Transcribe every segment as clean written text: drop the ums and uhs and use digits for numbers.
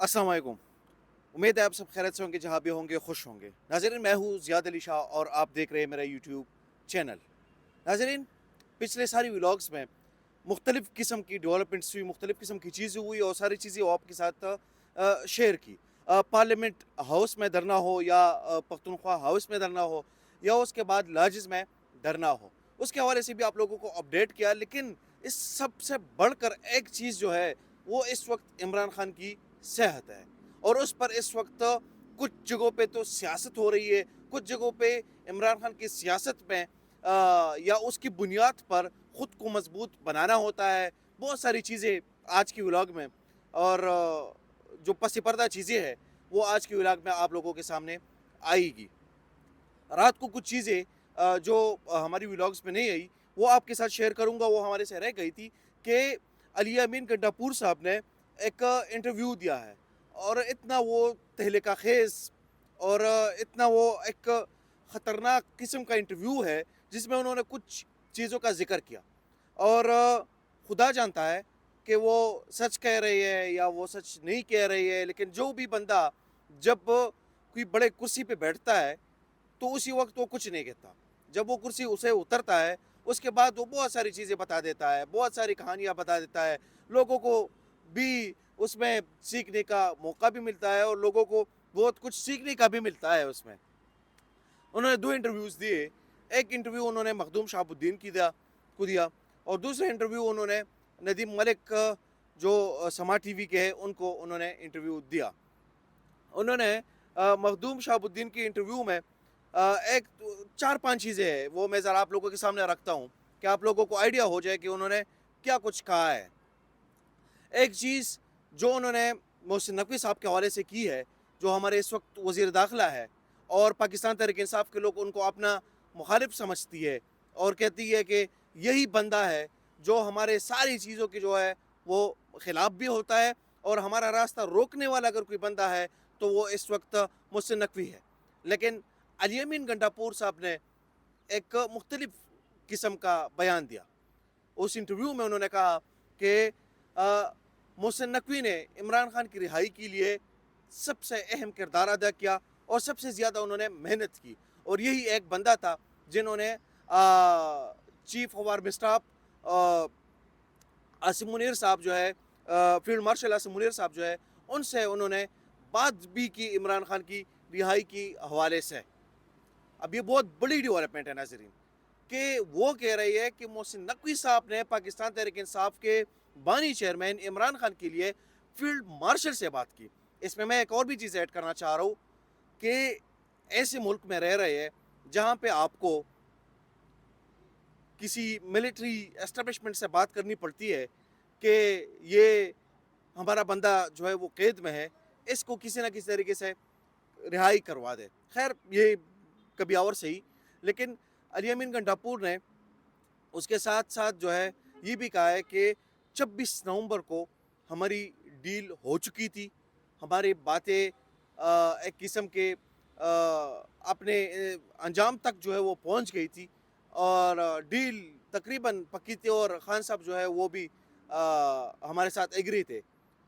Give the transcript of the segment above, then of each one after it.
अस्सलाम वालेकुम। उम्मीद है आप सब खैरियत से होंगे, जहाँ भी होंगे खुश होंगे। नाज़रीन, मैं हूँ ज़ियाद अली शाह और आप देख रहे हैं मेरा यूट्यूब चैनल। नाज़रीन, पिछले सारी व्लॉग्स में मुख्तलिफ़ किस्म की डेवलपमेंट्स हुई, मुख्तलिफ़ किस्म की चीज़ें हुई और सारी चीज़ें वो आपके साथ शेयर की। पार्लियामेंट हाउस में धरना हो या पख्तूनख्वा हाउस में धरना हो या उसके बाद लॉजेस में धरना हो, उसके हवाले से भी आप लोगों को अपडेट किया। लेकिन इस सबसे बढ़कर एक चीज़ जो है वो इस वक्त इमरान खान की सेहत है, और उस पर इस वक्त कुछ जगहों पे तो सियासत हो रही है, कुछ जगहों पे इमरान खान की सियासत में या उसकी बुनियाद पर ख़ुद को मजबूत बनाना होता है। बहुत सारी चीज़ें आज की व्लॉग में, और जो पस पर्दा चीज़ें हैं वो आज की व्लॉग में आप लोगों के सामने आएगी। रात को कुछ चीज़ें जो हमारी व्लॉग्स में नहीं आई वो आपके साथ शेयर करूंगा। वो हमारे से रह गई थी कि अली अमीन गंडापुर साहब ने एक इंटरव्यू दिया है, और इतना वो तहलका खेज और इतना वो एक ख़तरनाक किस्म का इंटरव्यू है जिसमें उन्होंने कुछ चीज़ों का जिक्र किया, और खुदा जानता है कि वो सच कह रही है या वो सच नहीं कह रही है। लेकिन जो भी बंदा जब कोई बड़े कुर्सी पे बैठता है तो उसी वक्त वो कुछ नहीं कहता। जब वो कुर्सी उसे उतरता है उसके बाद वो बहुत सारी चीज़ें बता देता है, बहुत सारी कहानियाँ बता देता है। लोगों को भी उसमें सीखने का मौका भी मिलता है और लोगों को बहुत कुछ सीखने का भी मिलता है उसमें। उन्होंने 2 इंटरव्यूज़ दिए। एक इंटरव्यू उन्होंने मखदूम शहाबुद्दीन को दिया और दूसरा इंटरव्यू उन्होंने नदीम मलिक जो समा टीवी के हैं उनको उन्होंने इंटरव्यू दिया। उन्होंने मखदूम शहाबुद्दीन की इंटरव्यू में एक 4-5 चीज़ें हैं वो मैं ज़रा आप लोगों के सामने रखता हूँ कि आप लोगों को आइडिया हो जाए कि उन्होंने क्या कुछ कहा है। एक चीज़ जो उन्होंने मोहसिन नकवी साहब के हवाले से की है, जो हमारे इस वक्त वज़ीर दाखिला है, और पाकिस्तान तहरीक इंसाफ के लोग उनको अपना मुखालिफ समझती है और कहती है कि यही बंदा है जो हमारे सारी चीज़ों की जो है वो ख़िलाफ़ भी होता है, और हमारा रास्ता रोकने वाला अगर कोई बंदा है तो वो इस वक्त मोहसिन नकवी है। लेकिन अली अमीन गंडापुर साहब ने एक मुख्तलिफ किस्म का बयान दिया। उस इंटरव्यू में उन्होंने कहा कि मोहसिन नकवी ने इमरान खान की रिहाई के लिए सबसे अहम किरदार अदा किया और सबसे ज़्यादा उन्होंने मेहनत की, और यही एक बंदा था जिन्होंने chief of army staff Asim Munir साहब जो है, फील्ड मार्शल आसिम मुनीर साहब जो है, उनसे उन्होंने बात भी की इमरान खान की रिहाई की हवाले से। अब ये बहुत बड़ी डेवलपमेंट है नाजरीन, कि वो कह रही है कि मोहसिन नकवी साहब ने पाकिस्तान तहरीक इंसाफ के बानी चेयरमैन इमरान खान के लिए फील्ड मार्शल से बात की। इसमें मैं एक और भी चीज़ ऐड करना चाह रहा हूँ कि ऐसे मुल्क में रह रहे हैं जहाँ पे आपको किसी मिलिट्री एस्टेब्लिशमेंट से बात करनी पड़ती है कि ये हमारा बंदा जो है वो कैद में है, इसको किसी ना किसी तरीके से रिहाई करवा दे। खैर ये कभी और सही, लेकिन अली अमीन गंडापुर ने उसके साथ साथ जो है ये भी कहा है कि 26 नवंबर को हमारी डील हो चुकी थी, हमारी बातें एक किस्म के अपने अंजाम तक जो है वो पहुंच गई थी, और डील तकरीबन पक्की थी, और खान साहब जो है वो भी हमारे साथ एग्री थे।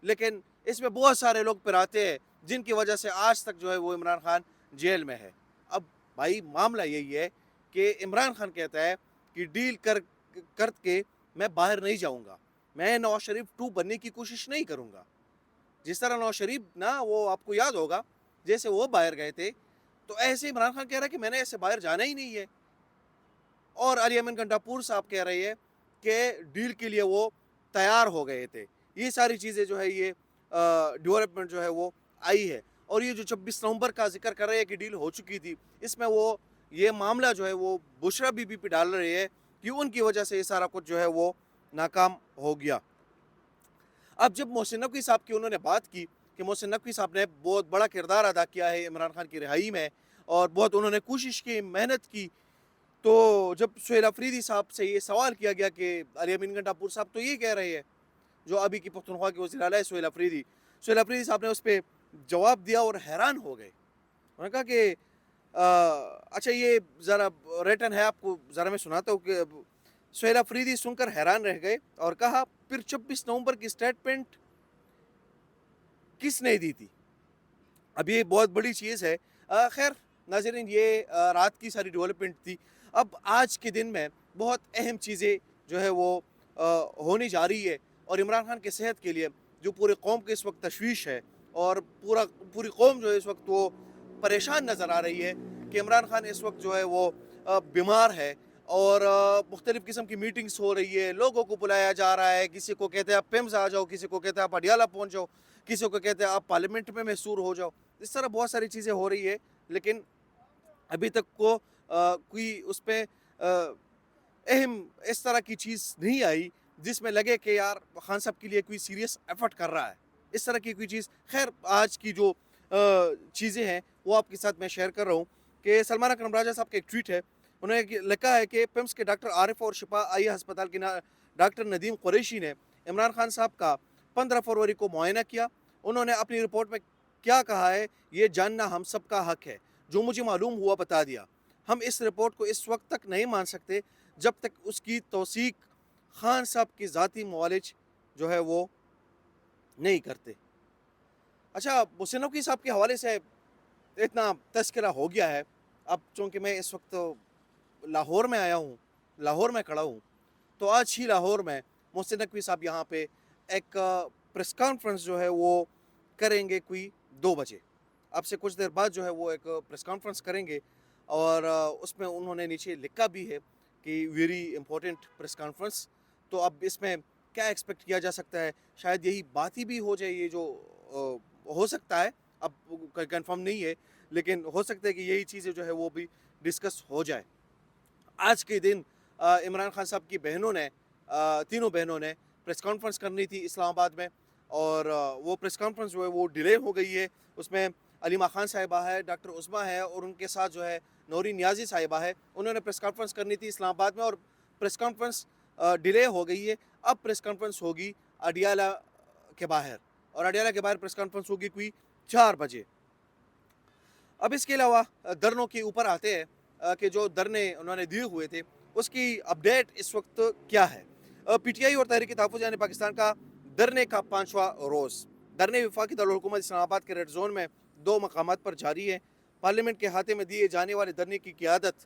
लेकिन इसमें बहुत सारे लोग फिर आते हैं जिनकी वजह से आज तक जो है वो इमरान खान जेल में है। अब भाई मामला यही है कि इमरान खान कहता है कि डील करके मैं बाहर नहीं जाऊंगा, मैं नवाज शरीफ 2 बनने की कोशिश नहीं करूंगा। जिस तरह नवाज शरीफ ना, वो आपको याद होगा, जैसे वो बाहर गए थे तो ऐसे इमरान खान कह रहा है कि मैंने ऐसे बाहर जाना ही नहीं है। और अली अमीन गंडापुर साहब कह रहे हैं कि डील के लिए वो तैयार हो गए थे। ये सारी चीज़ें जो है ये डेवलपमेंट जो है वो आई है, और ये जो 26 नवंबर का जिक्र कर रहे हैं कि डील हो चुकी थी, इसमें वो ये मामला जो है वो बुशरा बीबी पे डाल रहे हैं कि उनकी वजह से ये सारा कुछ जो है वो नाकाम हो गया। अब जब मोहसिन नकवी साहब की उन्होंने बात की कि मोहसिन नकवी साहब ने बहुत बड़ा किरदार अदा किया है इमरान खान की रिहाई में, और बहुत उन्होंने कोशिश की, मेहनत की, तो जब सुहेल अफरीदी साहब से ये सवाल किया गया कि अली अमीन गंडापुर साहब तो ये कह रहे हैं, जो अभी की पख्तूनख्वा के वज़ीर आला है सुहेल अफरीदी साहब ने उस पर जवाब दिया और हैरान हो गए। उन्होंने कहा कि अच्छा ये ज़रा रिटन है, आपको ज़रा मैं सुनाता हूँ कि सुहेल अफरीदी सुनकर हैरान रह गए और कहा, फिर 26 नवंबर की स्टेटमेंट کس نے دی تھی؟ اب یہ بہت بڑی چیز ہے. خیر ناظرین یہ رات کی ساری ڈیولپمنٹ تھی. اب آج کے دن میں بہت اہم چیزیں جو ہے وہ ہونے جا رہی ہے, اور عمران خان کے صحت کے لیے جو پورے قوم کے اس وقت تشویش ہے, اور پوری قوم جو ہے اس وقت وہ پریشان نظر آ رہی ہے کہ عمران خان اس وقت جو ہے وہ بیمار ہے, اور مختلف قسم کی میٹنگز ہو رہی ہے, لوگوں کو بلایا جا رہا ہے, کسی کو کہتے ہیں آپ پیمز آ جاؤ, کسی کو کہتے ہیں آپ اڈیالہ پہنچ جاؤ, کسی کو کہتے ہیں آپ پارلیمنٹ میں محصور ہو جاؤ. اس طرح بہت ساری چیزیں ہو رہی ہے, لیکن ابھی تک کو کوئی اس پہ اہم اس طرح کی چیز نہیں آئی جس میں لگے کہ یار خان صاحب کے لیے کوئی سیریس ایفرٹ کر رہا ہے. اس طرح کی کوئی چیز. خیر آج کی جو چیزیں ہیں وہ آپ کے ساتھ میں شیئر کر رہا ہوں کہ سلمان اکرم راجہ صاحب کا ایک ٹویٹ ہے, انہوں نے لکھا ہے کہ پیمس کے ڈاکٹر عارف اور شفا آئی ہسپتال کے ڈاکٹر ندیم قریشی نے عمران خان صاحب کا 15 فروری کو معائنہ کیا. انہوں نے اپنی رپورٹ میں کیا کہا ہے, یہ جاننا ہم سب کا حق ہے, جو مجھے معلوم ہوا بتا دیا. ہم اس رپورٹ کو اس وقت تک نہیں مان سکتے جب تک اس کی توثیق خان صاحب کی ذاتی معالج جو ہے وہ نہیں کرتے. اچھا محسن نقوی صاحب کے حوالے سے اتنا تذکرہ ہو گیا ہے. اب چونکہ میں اس وقت لاہور میں آیا ہوں, لاہور میں کھڑا ہوں, تو آج ہی لاہور میں محسن نقوی صاحب یہاں پہ ایک پریس کانفرنس جو ہے وہ کریں گے کوئی 2 بجے. اب سے کچھ دیر بعد جو ہے وہ ایک پریس کانفرنس کریں گے, اور اس میں انہوں نے نیچے لکھا بھی ہے کہ ویری امپورٹنٹ پریس کانفرنس. تو اب اس میں کیا ایکسپیکٹ کیا جا سکتا ہے, شاید یہی بات ہی بھی ہو جائے, یہ جو ہو سکتا ہے, اب کنفرم نہیں ہے, لیکن ہو سکتا ہے کہ یہی چیزیں جو ہے وہ بھی ڈسکس ہو جائے. آج کے دن عمران خان صاحب کی بہنوں نے, تینوں بہنوں نے پریس کانفرنس کرنی تھی اسلام آباد میں, اور وہ پریس کانفرنس جو ہے وہ ڈیلے ہو گئی ہے. اس میں علیمہ خان صاحبہ ہے, ڈاکٹر عظمیٰ ہے, اور ان کے ساتھ جو ہے نورین نیازی صاحبہ ہے. انہوں نے پریس کانفرنس کرنی تھی اسلام آباد میں, اور پریس کانفرنس ڈیلے ہو گئی ہے. اب پریس کانفرنس ہوگی اڈیالہ کے باہر, اور اڈیالہ کے باہر پریس کانفرنس ہوگی کوئی 4 بجے. اب اس کے علاوہ دھرنوں کے اوپر آتے ہیں کہ جو دھرنے انہوں نے دیے ہوئے تھے اس کی اپڈیٹ اس وقت کیا ہے. پی ٹی آئی اور تحریک تحفظ جان پاکستان کا دھرنے کا 5واں روز. دھرنے وفاقی دارالحکومت اسلام آباد کے ریڈ زون میں 2 مقامات پر جاری ہے. پارلیمنٹ کے احاطے میں دیے جانے والے دھرنے کی قیادت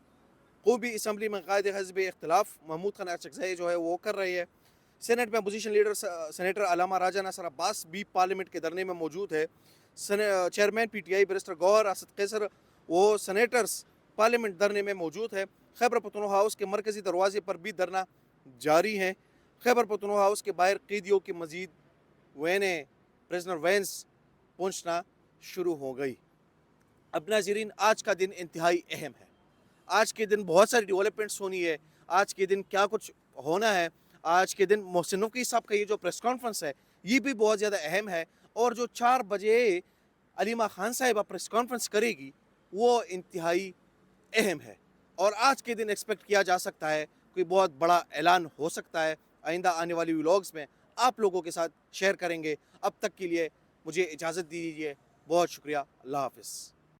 قومی اسمبلی میں قائد حزب اختلاف محمود خان اچکزئی جو ہے وہ کر رہی ہے. سینٹ میں اپوزیشن لیڈر سینیٹر علامہ راجہ ناصر عباس بھی پارلیمنٹ کے دھرنے میں موجود ہے. Chairman P T I barrister Gohar Asad Qaiser وہ سینیٹرز پارلیمنٹ دھرنے میں موجود ہے. خیبر پختونخوا ہاؤس کے مرکزی دروازے پر بھی دھرنا جاری ہے. خیبر پختونخوا ہاؤس کے باہر قیدیوں کی مزید وینیں, پریزنر وینز پہنچنا شروع ہو گئی. اب ناظرین آج کا دن انتہائی اہم ہے. آج کے دن بہت ساری ڈیولپمنٹس ہونی ہے. آج کے دن کیا کچھ ہونا ہے. آج کے دن محسن نقوی صاحب کا یہ جو پریس کانفرنس ہے یہ بھی بہت زیادہ اہم ہے, اور جو 4 بجے علیمہ خان صاحبہ پریس کانفرنس کرے گی وہ انتہائی اہم ہے. اور آج کے دن ایکسپیکٹ کیا جا سکتا ہے کوئی بہت بڑا اعلان ہو سکتا ہے. آئندہ آنے والی ولاگز میں آپ لوگوں کے ساتھ شیئر کریں گے. اب تک کے لیے مجھے اجازت دیجیے. بہت شکریہ. اللہ حافظ.